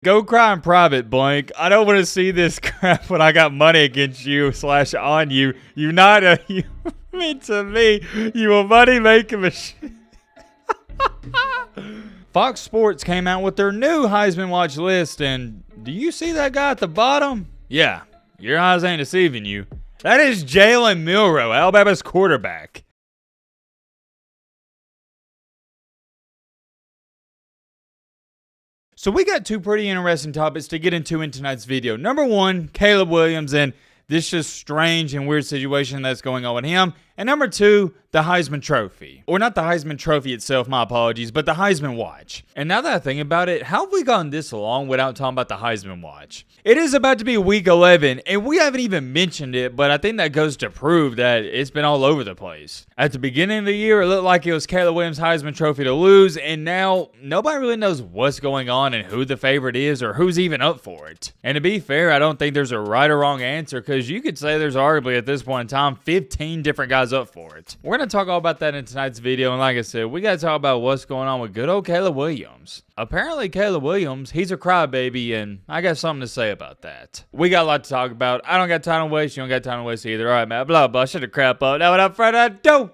Go cry in private, blank. I don't want to see this crap when I got money against you / on you. You not a human to me. You a money making machine. Fox Sports came out with their new Heisman Watch list, and do you see that guy at the bottom? Yeah, your eyes ain't deceiving you. That is Jalen Milroe, Alabama's quarterback. So we got two pretty interesting topics to get into in tonight's video. Number one, Caleb Williams and this just strange and weird situation that's going on with him. And number two, the Heisman Trophy. Or not the Heisman Trophy itself, my apologies, but the Heisman Watch. And now that I think about it, how have we gone this long without talking about the Heisman Watch? It is about to be week 11, and we haven't even mentioned it, but I think that goes to prove that it's been all over the place. At the beginning of the year, it looked like it was Caleb Williams' Heisman Trophy to lose, and now nobody really knows what's going on and who the favorite is or who's even up for it. And to be fair, I don't think there's a right or wrong answer, because you could say there's arguably at this point in time 15 different guys up for it. We're going to talk all about that in tonight's video, and like I said, we got to talk about what's going on with good old Caleb Williams. Apparently, Caleb Williams, he's a crybaby, and I got something to say about that. We got a lot to talk about. I don't got time to waste. You don't got time to waste either. All right, man. Blah, blah. Shut the crap up. Now, without further ado,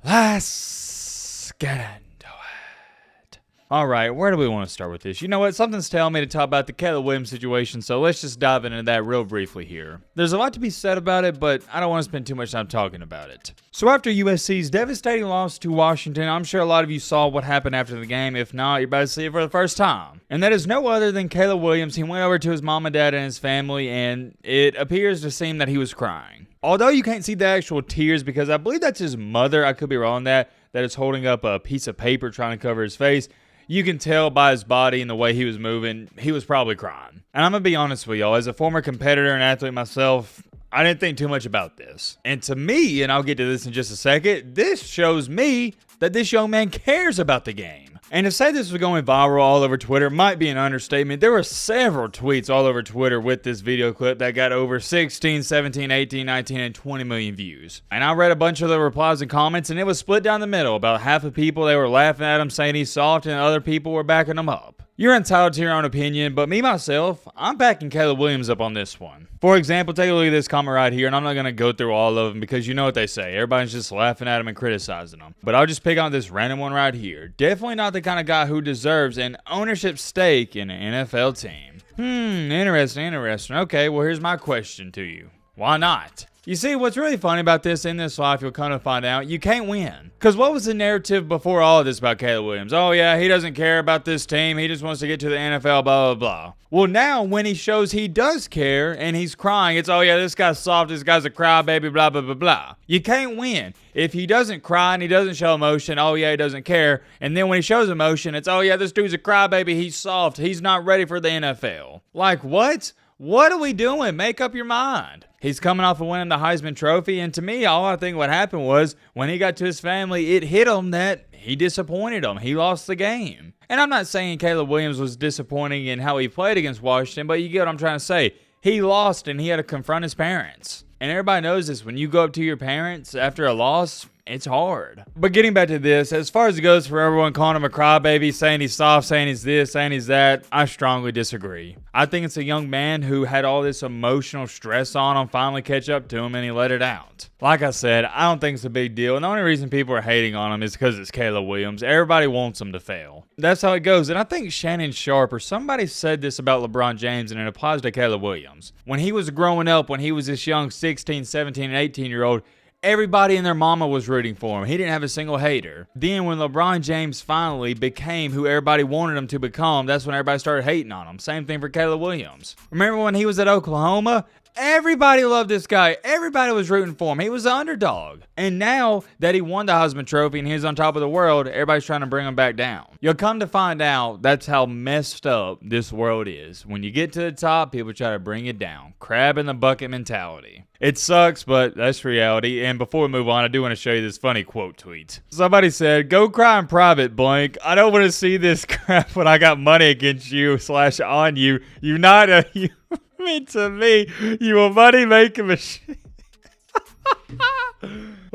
let's get into it. All right, where do we want to start with this? You know what? Something's telling me to talk about the Caleb Williams situation, so let's just dive into that real briefly here. There's a lot to be said about it, but I don't want to spend too much time talking about it. So after USC's devastating loss to Washington, I'm sure a lot of you saw what happened after the game. If not, you're about to see it for the first time. And that is no other than Caleb Williams. He went over to his mom and dad and his family, and it appears to seem that he was crying. Although you can't see the actual tears because I believe that's his mother, I could be wrong on that is holding up a piece of paper trying to cover his face. You can tell by his body and the way he was moving, he was probably crying. And I'm going to be honest with y'all, as a former competitor and athlete myself, I didn't think too much about this. And to me, and I'll get to this in just a second, this shows me that this young man cares about the game. And to say this was going viral all over Twitter might be an understatement. There were several tweets all over Twitter with this video clip that got over 16, 17, 18, 19, and 20 million views. And I read a bunch of the replies and comments, and it was split down the middle. About half the people, they were laughing at him, saying he's soft, and other people were backing him up. You're entitled to your own opinion, but me, myself, I'm backing Caleb Williams up on this one. For example, take a look at this comment right here, and I'm not going to go through all of them because you know what they say. Everybody's just laughing at him and criticizing him. But I'll just pick on this random one right here. Definitely not the kind of guy who deserves an ownership stake in an NFL team. Interesting. Okay, well, here's my question to you. Why not? You see, what's really funny about this in this life, you'll kind of find out, you can't win. Because what was the narrative before all of this about Caleb Williams? Oh yeah, he doesn't care about this team. He just wants to get to the NFL, blah, blah, blah. Well, now when he shows he does care and he's crying, it's, oh yeah, this guy's soft, this guy's a crybaby, blah, blah, blah, blah. You can't win. If he doesn't cry and he doesn't show emotion, oh yeah, he doesn't care. And then when he shows emotion, it's, oh yeah, this dude's a crybaby, he's soft, he's not ready for the NFL. Like, what? What are we doing? Make up your mind. He's coming off of winning the Heisman Trophy, and to me, all I think what happened was, when he got to his family, it hit him that he disappointed them. He lost the game. And I'm not saying Caleb Williams was disappointing in how he played against Washington, but you get what I'm trying to say. He lost, and he had to confront his parents. And everybody knows this. When you go up to your parents after a loss, it's hard. But getting back to this, as far as it goes for everyone calling him a crybaby, saying he's soft, saying he's this, saying he's that, I strongly disagree. I think it's a young man who had all this emotional stress on him finally catch up to him and he let it out. Like I said, I don't think it's a big deal. And the only reason people are hating on him is because it's Caleb Williams. Everybody wants him to fail. That's how it goes. And I think Shannon Sharpe or somebody said this about LeBron James, and it applies to Caleb Williams. When he was growing up, when he was this young 16, 17, and 18-year-old, everybody and their mama was rooting for him. He didn't have a single hater. Then when LeBron James finally became who everybody wanted him to become, that's when everybody started hating on him. Same thing for Caleb Williams. Remember when he was at Oklahoma? Everybody loved this guy. Everybody was rooting for him. He was the underdog. And now that he won the Heisman Trophy and he's on top of the world, everybody's trying to bring him back down. You'll come to find out that's how messed up this world is. When you get to the top, people try to bring it down. Crab in the bucket mentality. It sucks, but that's reality. And before we move on, I do want to show you this funny quote tweet. Somebody said, "Go cry in private, blank. I don't want to see this crap when I got money against you / on you. You not a human to me. You a money making machine."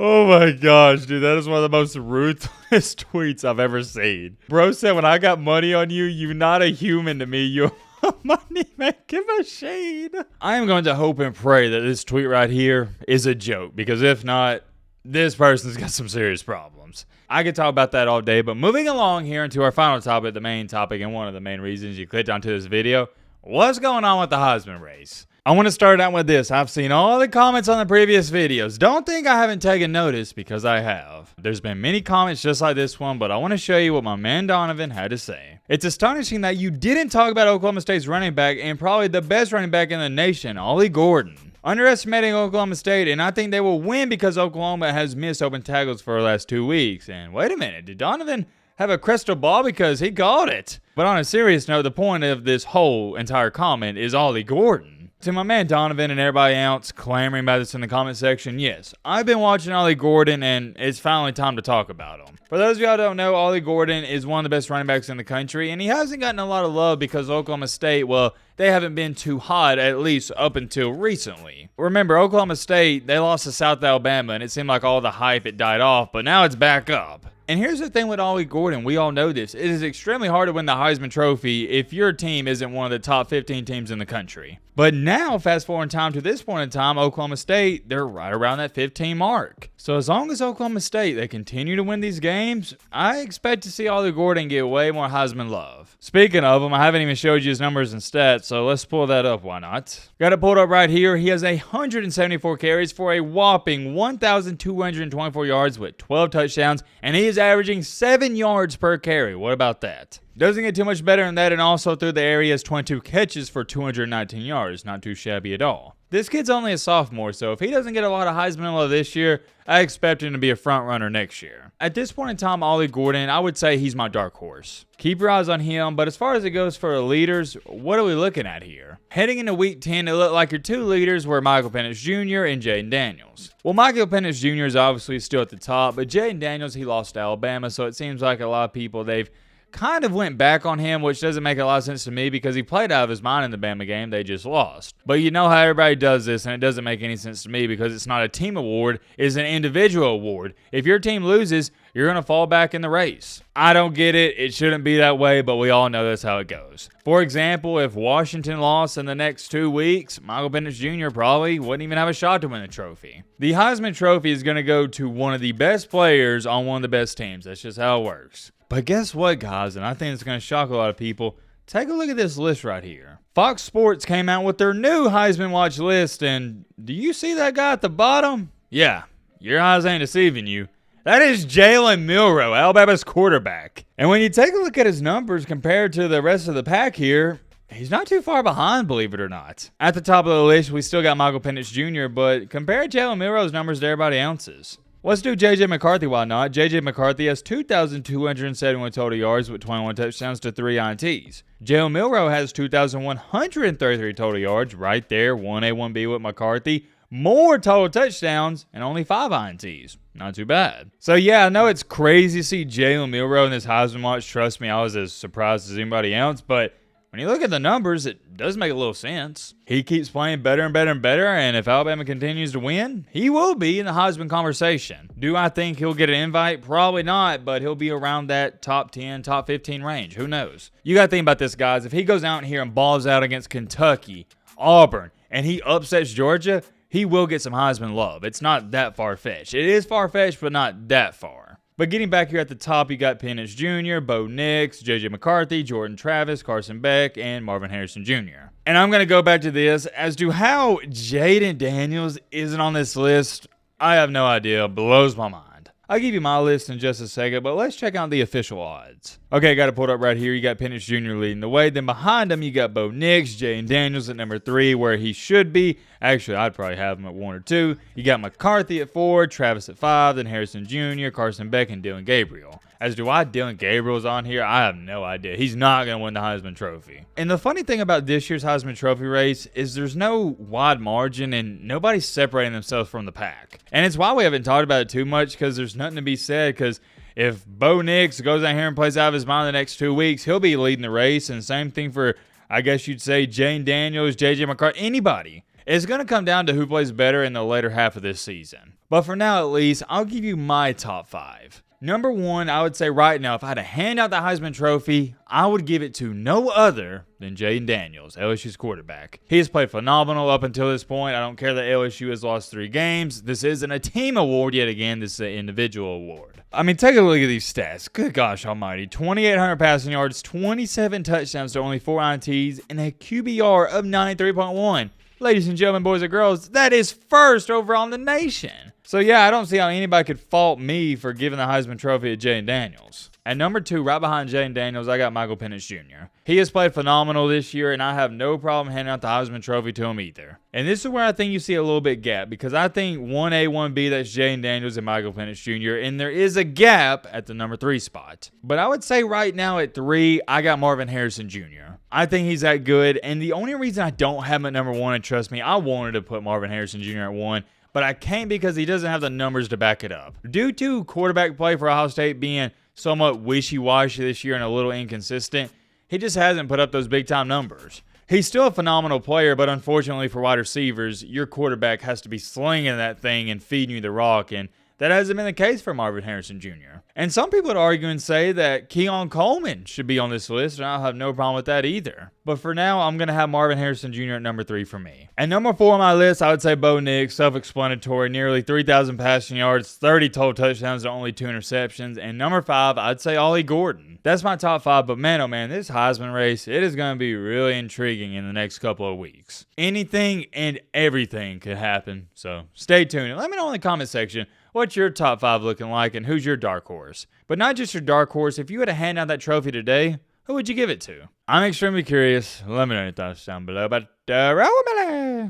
Oh my gosh, dude, that is one of the most ruthless tweets I've ever seen. Bro said, when I got money on you, you're not a human to me. You're a money making machine. I am going to hope and pray that this tweet right here is a joke, because if not, this person's got some serious problems. I could talk about that all day, but moving along here into our final topic, the main topic, and one of the main reasons you clicked onto this video, what's going on with the Heisman race? I want to start out with this. I've seen all the comments on the previous videos. Don't think I haven't taken notice, because I have. There's been many comments just like this one, but I want to show you what my man Donovan had to say. It's astonishing that you didn't talk about Oklahoma State's running back and probably the best running back in the nation, Ollie Gordon. Underestimating Oklahoma State, and I think they will win because Oklahoma has missed open tackles for the last 2 weeks. And wait a minute, did Donovan have a crystal ball? Because he called it. But on a serious note, the point of this whole entire comment is Ollie Gordon. To my man Donovan and everybody else clamoring about this in the comment section, yes, I've been watching Ollie Gordon, and it's finally time to talk about him. For those of y'all who don't know, Ollie Gordon is one of the best running backs in the country, and he hasn't gotten a lot of love because Oklahoma State, well, they haven't been too hot, at least up until recently. Remember, Oklahoma State, they lost to South Alabama, and it seemed like all the hype, it died off, but now it's back up. And here's the thing with Ollie Gordon, we all know this. It is extremely hard to win the Heisman Trophy if your team isn't one of the top 15 teams in the country. But now, fast forward in time to this point in time, Oklahoma State, they're right around that 15 mark. So as long as Oklahoma State, they continue to win these games, I expect to see Ollie Gordon get way more Heisman love. Speaking of him, I haven't even showed you his numbers and stats, so let's pull that up, why not? Got it pulled up right here. He has 174 carries for a whopping 1,224 yards with 12 touchdowns, and he is averaging 7 yards per carry. What about that? Doesn't get too much better than that, and also through the air, he has 22 catches for 219 yards. Not too shabby at all. This kid's only a sophomore, so if he doesn't get a lot of Heisman love this year, I expect him to be a front runner next year. At this point in time, Ollie Gordon, I would say he's my dark horse. Keep your eyes on him, but as far as it goes for the leaders, what are we looking at here? Heading into week 10, it looked like your two leaders were Michael Penix Jr. and Jayden Daniels. Well, Michael Penix Jr. is obviously still at the top, but Jayden Daniels, he lost to Alabama, so it seems like a lot of people, they've kind of went back on him, which doesn't make a lot of sense to me because he played out of his mind in the Bama game. They just lost. But you know how everybody does this, and it doesn't make any sense to me because it's not a team award, it's an individual award. If your team loses, you're going to fall back in the race. I don't get it. It shouldn't be that way, but we all know that's how it goes. For example, if Washington lost in the next 2 weeks, Michael Penix Jr. probably wouldn't even have a shot to win the trophy. The Heisman Trophy is going to go to one of the best players on one of the best teams. That's just how it works. But guess what, guys, and I think it's going to shock a lot of people. Take a look at this list right here. Fox Sports came out with their new Heisman Watch list, and do you see that guy at the bottom? Yeah, your eyes ain't deceiving you. That is Jalen Milroe, Alabama's quarterback. And when you take a look at his numbers compared to the rest of the pack here, he's not too far behind, believe it or not. At the top of the list, we still got Michael Penix Jr., but compare Jalen Milroe's numbers to everybody else's. Let's do J.J. McCarthy, why not? J.J. McCarthy has 2,271 total yards with 21 touchdowns to 3 INTs. Jalen Milroe has 2,133 total yards, right there, 1A, 1B with McCarthy. More total touchdowns and only 5 INTs. Not too bad. So yeah, I know it's crazy to see Jalen Milroe in this Heisman Watch. Trust me, I was as surprised as anybody else, but when you look at the numbers, it does make a little sense. He keeps playing better and better and better, and if Alabama continues to win, he will be in the Heisman conversation. Do I think he'll get an invite? Probably not, but he'll be around that top 10, top 15 range. Who knows? You got to think about this, guys. If he goes out here and balls out against Kentucky, Auburn, and he upsets Georgia, he will get some Heisman love. It's not that far-fetched. It is far-fetched, but not that far. But getting back here at the top, you got Penix Jr., Bo Nix, J.J. McCarthy, Jordan Travis, Carson Beck, and Marvin Harrison Jr. And I'm going to go back to this. As to how Jayden Daniels isn't on this list, I have no idea. Blows my mind. I'll give you my list in just a second, but let's check out the official odds. Okay, got it pulled up right here. You got Penix Jr. leading the way. Then behind him, you got Bo Nix, Jayden Daniels at number 3, where he should be. Actually, I'd probably have him at 1 or 2. You got McCarthy at 4, Travis at 5, then Harrison Jr., Carson Beck, and Dillon Gabriel. As to why Dillon Gabriel's on here, I have no idea. He's not going to win the Heisman Trophy. And the funny thing about this year's Heisman Trophy race is there's no wide margin and nobody's separating themselves from the pack. And it's why we haven't talked about it too much, because there's nothing to be said, because if Bo Nix goes out here and plays out of his mind the next 2 weeks, he'll be leading the race. And same thing for, I guess you'd say, Jayden Daniels, J.J. McCarthy, anybody. It's going to come down to who plays better in the later half of this season. But for now, at least, I'll give you my top 5. Number 1, I would say right now, if I had to hand out the Heisman Trophy, I would give it to no other than Jayden Daniels, LSU's quarterback. He has played phenomenal up until this point. I don't care that LSU has lost 3 games. This isn't a team award yet again. This is an individual award. I mean, take a look at these stats. Good gosh almighty. 2,800 passing yards, 27 touchdowns to only 4 INTs, and a QBR of 93.1. Ladies and gentlemen, boys and girls, that is first overall in the nation. So yeah, I don't see how anybody could fault me for giving the Heisman Trophy to Jayden Daniels. At number 2, right behind Jayden Daniels, I got Michael Penix Jr. He has played phenomenal this year, and I have no problem handing out the Heisman Trophy to him either. And this is where I think you see a little bit gap, because I think 1A, 1B, that's Jayden Daniels and Michael Penix Jr., and there is a gap at the number 3 spot. But I would say right now at 3, I got Marvin Harrison Jr. I think he's that good, and the only reason I don't have him at number 1, and trust me, I wanted to put Marvin Harrison Jr. at 1, but I can't because he doesn't have the numbers to back it up. Due to quarterback play for Ohio State being somewhat wishy-washy this year and a little inconsistent, he just hasn't put up those big-time numbers. He's still a phenomenal player, but unfortunately for wide receivers, your quarterback has to be slinging that thing and feeding you the rock, and that hasn't been the case for Marvin Harrison Jr. And some people would argue and say that Keon Coleman should be on this list, and I'll have no problem with that either. But for now, I'm going to have Marvin Harrison Jr. at number 3 for me. At number 4 on my list, I would say Bo Nix, self-explanatory, nearly 3,000 passing yards, 30 total touchdowns to only 2 interceptions. And number 5, I'd say Ollie Gordon. That's my top 5, but man, oh man, this Heisman race, it is going to be really intriguing in the next couple of weeks. Anything and everything could happen, so stay tuned. And let me know in the comment section, what's your top 5 looking like and who's your dark horse? But not just your dark horse, if you had to hand out that trophy today, who would you give it to? I'm extremely curious. Let me know your thoughts down below. But